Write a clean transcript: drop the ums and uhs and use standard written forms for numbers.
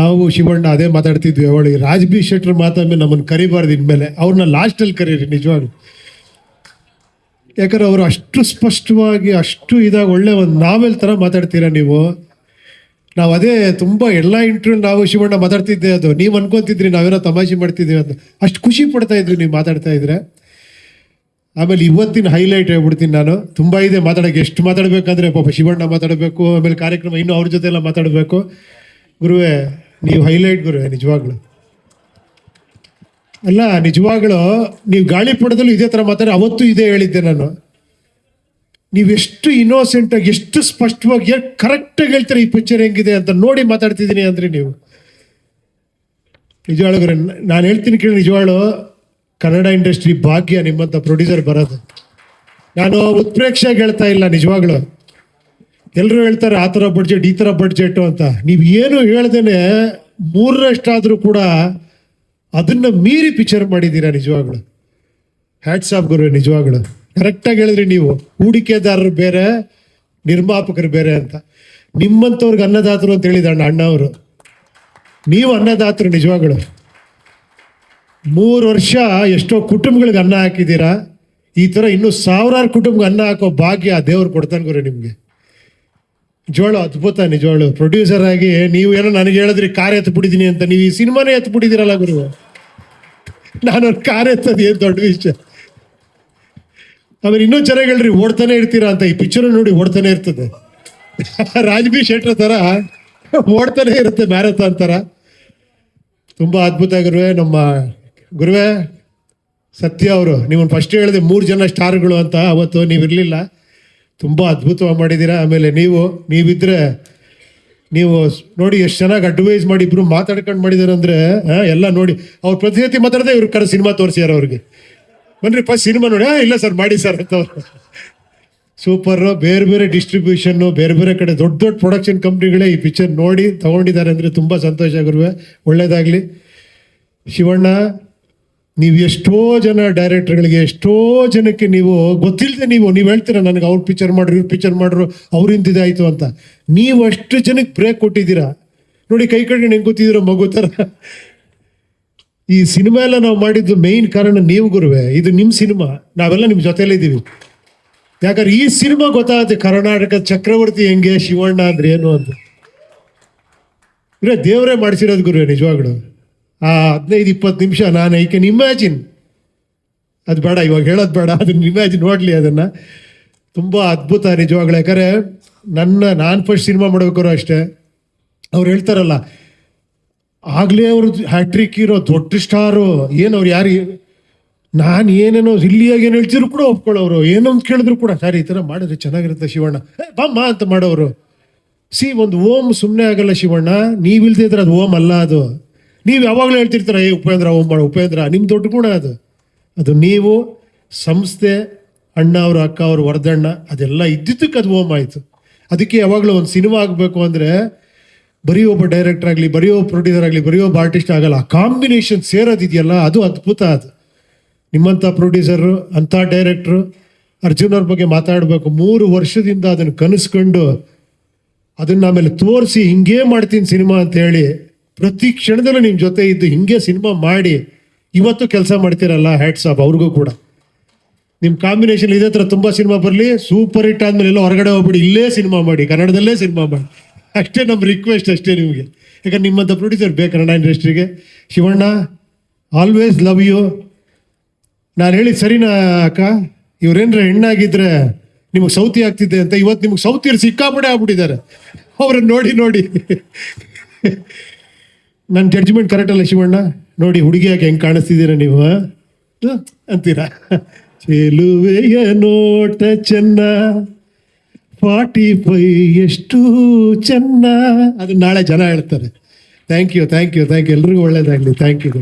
ನಾವು ಶಿವಣ್ಣ ಅದೇ ಮಾತಾಡ್ತಿದ್ವಿ. ಅವಳಿಗೆ ರಾಜ್ ಬಿ ಶೆಟ್ಟರ್ ಮಾತಾದ್ಮೇಲೆ ನಮ್ಮನ್ನು ಕರಿಬಾರ್ದು ಇನ್ಮೇಲೆ, ಅವ್ರನ್ನ ಲಾಸ್ಟಲ್ಲಿ ಕರೀರಿ ನಿಜವಾಗ್ಲು. ಯಾಕಂದ್ರೆ ಅವರು ಅಷ್ಟು ಸ್ಪಷ್ಟವಾಗಿ ಅಷ್ಟು ಇದಾಗ ಒಳ್ಳೆ ಒಂದು ನಾವೆಲ್ ಥರ ಮಾತಾಡ್ತೀರಾ ನೀವು. ನಾವು ಅದೇ ತುಂಬ ಎಲ್ಲ ಇಂಟರ್ವ್ಯೂ ನಾವು ಶಿವಣ್ಣ ಮಾತಾಡ್ತಿದ್ದೆ, ಅದು ನೀವು ಅನ್ಕೊತಿದ್ರಿ ನಾವೇನೋ ತಮಾಷೆ ಮಾಡ್ತಿದ್ದೀವಿ ಅಂತ. ಅಷ್ಟು ಖುಷಿ ಪಡ್ತಾ ಇದ್ವಿ ನೀವು ಮಾತಾಡ್ತಾ ಇದ್ರೆ. ಆಮೇಲೆ ಇವತ್ತಿನ ಹೈಲೈಟ್ ಹೇಳ್ಬಿಡ್ತೀನಿ ನಾನು. ತುಂಬ ಇದೆ ಮಾತಾಡೋಕ್ಕೆ, ಎಷ್ಟು ಮಾತಾಡಬೇಕಂದ್ರೆ ಪಾಪ ಶಿವಣ್ಣ ಮಾತಾಡಬೇಕು, ಆಮೇಲೆ ಕಾರ್ಯಕ್ರಮ ಇನ್ನೂ ಅವ್ರ ಜೊತೆ ಎಲ್ಲ ಮಾತಾಡಬೇಕು. ಗುರುವೇ ನೀವು ಹೈಲೈಟ್ ಗುರುವೇ, ನಿಜವಾಗ್ಲು ಅಲ್ಲ, ನಿಜವಾಗ್ಲು ನೀವು ಗಾಳಿಪಟದಲ್ಲೂ ಇದೇ ಥರ ಮಾತಾಡಿ. ಅವತ್ತು ಇದೇ ಹೇಳಿದ್ದೆ ನಾನು. ನೀವೆಷ್ಟು ಇನ್ನೋಸೆಂಟಾಗಿ, ಎಷ್ಟು ಸ್ಪಷ್ಟವಾಗಿ, ಕರೆಕ್ಟಾಗಿ ಹೇಳ್ತಾರೆ ಈ ಪಿಕ್ಚರ್ ಹೆಂಗಿದೆ ಅಂತ ನೋಡಿ ಮಾತಾಡ್ತಿದ್ದೀನಿ ಅಂದರೆ ನೀವು ನಿಜವಾಗ್ಲು ಗುರು. ನಾನು ಹೇಳ್ತೀನಿ ಕೇಳಿ, ನಿಜವಾಗ್ಲು ಕನ್ನಡ ಇಂಡಸ್ಟ್ರಿ ಭಾಗ್ಯ ನಿಮ್ಮಂಥ ಪ್ರೊಡ್ಯೂಸರ್ ಬರೋದು. ನಾನು ಉತ್ಪ್ರೇಕ್ಷೆಯಾಗಿ ಹೇಳ್ತಾ ಇಲ್ಲ, ನಿಜವಾಗ್ಲು ಎಲ್ಲರೂ ಹೇಳ್ತಾರೆ ಆ ಥರ ಬಡ್ಜೆಟ್ ಈ ಥರ ಬಡ್ಜೆಟು ಅಂತ. ನೀವು ಏನು ಹೇಳ್ದೇನೆ 3ರಷ್ಟಾದರೂ ಕೂಡ ಅದನ್ನು ಮೀರಿ ಪಿಕ್ಚರ್ ಮಾಡಿದ್ದೀರಾ. ನಿಜವಾಗ್ಲು ಹ್ಯಾಟ್ಸ್ ಆಫ್ ಗುರು, ನಿಜವಾಗ್ಲು ಕರೆಕ್ಟಾಗಿ ಹೇಳಿದ್ರಿ ನೀವು. ಹೂಡಿಕೆದಾರರು ಬೇರೆ, ನಿರ್ಮಾಪಕರು ಬೇರೆ ಅಂತ. ನಿಮ್ಮಂಥವ್ರಿಗೆ ಅನ್ನದಾತರು ಅಂತ ಹೇಳಿದ ಅಣ್ಣ ಅವರು. ನೀವು ಅನ್ನದಾತರು ನಿಜವಾಗ್ಲು. 3 ವರ್ಷ ಎಷ್ಟೋ ಕುಟುಂಬಗಳಿಗೆ ಅನ್ನ ಹಾಕಿದ್ದೀರಾ. ಈ ಥರ ಇನ್ನೂ ಸಾವಿರಾರು ಕುಟುಂಬಕ್ಕೆ ಅನ್ನ ಹಾಕೋ ಭಾಗ್ಯ ದೇವ್ರು ಕೊಡ್ತಾನೆ ಗುರು ನಿಮಗೆ. ನಿಜವಾಳು ಅದ್ಭುತ. ನಿಜವಾಳು ಪ್ರೊಡ್ಯೂಸರ್ ಆಗಿ ನೀವು ಏನೋ ನನಗೆ ಹೇಳಿದ್ರಿ ಕಾರ್ ಎತ್ಬಿಟ್ಟಿದ್ದೀನಿ ಅಂತ. ನೀವು ಈ ಸಿನಿಮಾನೇ ಎತ್ಬಿಟ್ಟಿದ್ದೀರಲ್ಲ ಗುರು. ನಾನೊಂದು ಕಾರ್ ಎತ್ತದು ಏನು ದೊಡ್ಡ ವಿಷಯ. ಆಮೇಲೆ ಇನ್ನೂ ಚೆನ್ನಾಗಿ ಹೇಳ್ರಿ, ಓಡ್ತಾನೆ ಇರ್ತೀರಾ ಅಂತ. ಈ ಪಿಕ್ಚರ್ ನೋಡಿ ಓಡ್ತಾನೆ ಇರ್ತದೆ. ರಾಜ್ ಬಿ ಶೆಟ್ಟರ್ ಥರ ಓಡ್ತಾನೆ ಇರುತ್ತೆ, ಮ್ಯಾರಥಾನ್ ಥರ. ತುಂಬ ಅದ್ಭುತ ಗುರುವೇ. ನಮ್ಮ ಗುರುವೇ ಸತ್ಯ ಅವರು, ನಿಮ್ಮನ್ನು ಫಸ್ಟ್ ಹೇಳಿದೆ 3 ಜನ ಸ್ಟಾರ್ಗಳು ಅಂತ. ಅವತ್ತು ನೀವಿರಲಿಲ್ಲ. ತುಂಬ ಅದ್ಭುತವಾಗಿ ಮಾಡಿದ್ದೀರಾ. ಆಮೇಲೆ ನೀವಿದ್ರೆ ನೀವು ನೋಡಿ ಎಷ್ಟು ಚೆನ್ನಾಗಿ ಅಡ್ವೈಸ್ ಮಾಡಿ ಇಬ್ಬರು ಮಾತಾಡ್ಕೊಂಡು ಮಾಡಿದಾರೆ ಅಂದರೆ ಎಲ್ಲ ನೋಡಿ. ಅವ್ರು ಪ್ರತಿ ಸತಿ ಮಾತಾಡಿದೆ ಇವ್ರ ಕರೆ ಸಿನಿಮಾ ತೋರಿಸ್ಯಾರ ಅವ್ರಿಗೆ. ಬನ್ರಿ ಫಸ್ಟ್ ಸಿನಿಮಾ ನೋಡಿ. ಇಲ್ಲ ಸರ್ ಮಾಡಿ ಸರ್ ಅಂತ. ಅವರು ಸೂಪರು. ಬೇರೆ ಬೇರೆ ಡಿಸ್ಟ್ರಿಬ್ಯೂಷನ್ನು, ಬೇರೆ ಬೇರೆ ಕಡೆ ದೊಡ್ಡ ದೊಡ್ಡ ಪ್ರೊಡಕ್ಷನ್ ಕಂಪ್ನಿಗಳೇ ಈ ಪಿಕ್ಚರ್ ನೋಡಿ ತಗೊಂಡಿದ್ದಾರೆ ಅಂದರೆ ತುಂಬ ಸಂತೋಷ ಗುರುವೆ. ಒಳ್ಳೆಯದಾಗಲಿ. ಶಿವಣ್ಣ, ನೀವು ಎಷ್ಟೋ ಜನ ಡೈರೆಕ್ಟರ್ಗಳಿಗೆ, ಎಷ್ಟೋ ಜನಕ್ಕೆ ನೀವು ಗೊತ್ತಿಲ್ಲದೆ ನೀವು ಹೇಳ್ತೀರ ನನಗೆ ಅವ್ರು ಪಿಕ್ಚರ್ ಮಾಡ್ರು, ಇವ್ರು ಪಿಕ್ಚರ್ ಮಾಡ್ರು, ಅವ್ರಿಂದ ಇದಾಯಿತು ಅಂತ. ನೀವು ಅಷ್ಟು ಜನಕ್ಕೆ ಬ್ರೇಕ್ ಕೊಟ್ಟಿದ್ದೀರಾ ನೋಡಿ. ಕೈ ಕಡೆ ಹೆಂಗೆ ಗೊತ್ತಿದ್ದೀರೋ ಮಗು ಥರ. ಈ ಸಿನಿಮಾ ಎಲ್ಲ ನಾವು ಮಾಡಿದ್ದು ಮೇಯ್ನ್ ಕಾರಣ ನೀವು ಗುರುವೆ. ಇದು ನಿಮ್ಮ ಸಿನಿಮಾ, ನಾವೆಲ್ಲ ನಿಮ್ಮ ಜೊತೆಲಿದ್ದೀವಿ. ಯಾಕಂದ್ರೆ ಈ ಸಿನಿಮಾ ಗೊತ್ತಾಗುತ್ತೆ ಕರ್ನಾಟಕದ ಚಕ್ರವರ್ತಿ ಹೆಂಗೆ, ಶಿವಣ್ಣ ಅಂದ್ರೆ ಏನು ಅಂತ. ದೇವರೇ ಮಾಡಿಸಿರೋದು ಗುರುವೆ ನಿಜವಾಗ್ಲು. ಆ 15-20 ನಿಮಿಷ ನಾನು ಐ ಕ್ಯಾನ್ ಇಮ್ಯಾಜಿನ್. ಅದು ಬೇಡ ಇವಾಗ ಹೇಳೋದು ಬೇಡ, ಅದನ್ನ ಇಮ್ಯಾಜಿನ್ ನೋಡಲಿ ಅದನ್ನು. ತುಂಬ ಅದ್ಭುತ ನಿಜವಾಗ್ಲು. ಯಾಕಂದರೆ ನಾನು ಫಸ್ಟ್ ಸಿನಿಮಾ ಮಾಡ್ಬೇಕಾದ್ರು ಅಷ್ಟೇ. ಅವ್ರು ಹೇಳ್ತಾರಲ್ಲ, ಆಗಲೇ ಅವರು ಹ್ಯಾಟ್ರಿಕ್ ಇರೋ ದೊಡ್ಡ ಸ್ಟಾರು. ಏನು ಅವ್ರು ಯಾರು, ನಾನು ಏನೇನೋ ಇಲ್ಲಿಯಾಗ ಏನು ಹೇಳ್ತಿದ್ರು ಕೂಡ ಒಪ್ಕೊಳ್ಳೋರು. ಏನೋ ಅಂತ ಕೇಳಿದ್ರು ಕೂಡ ಸರಿ ಈ ಥರ ಮಾಡಿದ್ರೆ ಚೆನ್ನಾಗಿರುತ್ತೆ ಶಿವಣ್ಣ, ಬಮ್ಮ ಅಂತ ಮಾಡೋರು. ಒಂದು ಓಮ್ ಸುಮ್ಮನೆ ಆಗಲ್ಲ ಶಿವಣ್ಣ. ನೀವಿಲ್ದೇ ಇದ್ರೆ ಅದು ಓಮ್ ಅಲ್ಲ. ಅದು ನೀವು ಯಾವಾಗಲೂ ಹೇಳ್ತಿರ್ತೀರ, ಉಪೇಂದ್ರ ಓಮ್ ಮಾಡು ಉಪೇಂದ್ರ. ನಿಮ್ಮ ದೊಡ್ಡ ಗುಣ ಅದು ನೀವು ಸಂಸ್ಥೆ, ಅಣ್ಣ ಅವರು, ಅಕ್ಕ ಅವರು, ವರದಣ್ಣ, ಅದೆಲ್ಲ ಇದ್ದಿದ್ದಕ್ಕೆ ಅದು ಓಮ್ ಆಯಿತು. ಅದಕ್ಕೆ ಯಾವಾಗಲೂ ಒಂದು ಸಿನಿಮಾ ಆಗಬೇಕು ಅಂದರೆ ಬರೀ ಒಬ್ಬ ಡೈರೆಕ್ಟರ್ ಆಗಲಿ, ಬರೀ ಒಬ್ಬ ಪ್ರೊಡ್ಯೂಸರ್ ಆಗಲಿ, ಬರೀ ಒಬ್ಬ ಆರ್ಟಿಸ್ಟ್ ಆಗಲ್ಲ. ಆ ಕಾಂಬಿನೇಷನ್ ಸೇರೋದಿದೆಯಲ್ಲ, ಅದು ಅದ್ಭುತ. ಅದು ನಿಮ್ಮಂಥ ಪ್ರೊಡ್ಯೂಸರು, ಅಂಥ ಡೈರೆಕ್ಟ್ರು ಅರ್ಜುನ್ ಅವ್ರ ಬಗ್ಗೆ ಮಾತಾಡಬೇಕು. 3 ವರ್ಷದಿಂದ ಅದನ್ನು ಕನಸ್ಕೊಂಡು ಅದನ್ನು ಆಮೇಲೆ ತೋರಿಸಿ ಹಿಂಗೇ ಮಾಡ್ತೀನಿ ಸಿನಿಮಾ ಅಂತ ಹೇಳಿ ಪ್ರತಿ ಕ್ಷಣದಲ್ಲೂ ನಿಮ್ಮ ಜೊತೆ ಇದ್ದು ಹಿಂಗೆ ಸಿನಿಮಾ ಮಾಡಿ ಇವತ್ತು ಕೆಲಸ ಮಾಡ್ತೀರಲ್ಲ, ಹ್ಯಾಟ್ಸ್ ಆಫ್ ಅವ್ರಿಗೂ ಕೂಡ. ನಿಮ್ಮ ಕಾಂಬಿನೇಷನ್ ಇದೇ ಥರ ತುಂಬ ಸಿನಿಮಾ ಬರಲಿ. ಸೂಪರ್ ಹಿಟ್ ಆದಮೇಲೆ ಎಲ್ಲ ಹೊರಗಡೆ ಹೋಗ್ಬಿಡಿ, ಇಲ್ಲೇ ಸಿನಿಮಾ ಮಾಡಿ, ಕನ್ನಡದಲ್ಲೇ ಸಿನಿಮಾ ಮಾಡಿ. ಅಷ್ಟೇ ನಮ್ಮ ರಿಕ್ವೆಸ್ಟ್, ಅಷ್ಟೇ ನಿಮಗೆ. ಯಾಕಂದ್ರೆ ನಿಮ್ಮಂಥ ಪ್ರೊಡ್ಯೂಸರ್ ಬೇಕು ಕನ್ನಡ ಇಂಡಸ್ಟ್ರಿಗೆ. Shivanna, always love you. ನಾನು ಹೇಳಿದ್ದು ಸರಿನಾ ಅಕ್ಕ? ಇವ್ರೇನ್ರ ಹೆಣ್ಣಾಗಿದ್ದರೆ ನಿಮಗೆ ಸೌತಿ ಆಗ್ತಿದ್ದೆ ಅಂತ. ಇವತ್ತು ನಿಮಗೆ ಸೌತಿಯರು ಸಿಕ್ಕಾಪಡೆ ಆಗ್ಬಿಟ್ಟಿದ್ದಾರೆ ಅವ್ರನ್ನ ನೋಡಿ ನೋಡಿ. ನನ್ನ ಜಡ್ಜ್ಮೆಂಟ್ ಕರೆಕ್ಟ್ ಅಲ್ಲ ಶಿವಣ್ಣ? ನೋಡಿ ಹುಡುಗಿಯಾಗಿ ಹೆಂಗೆ ಕಾಣಿಸ್ತಿದ್ದೀರ ನೀವು ಅಂತೀರಾ. ಚೆಲುವೆಯ ನೋಟ ಚೆನ್ನ, 45 ಎಷ್ಟು ಚೆನ್ನ. ಅದನ್ನ ನಾಳೆ ಜನ ಹೇಳ್ತಾರೆ. Thank you. ಎಲ್ರಿಗೂ ಒಳ್ಳೇದಾಗಲಿ. Thank you.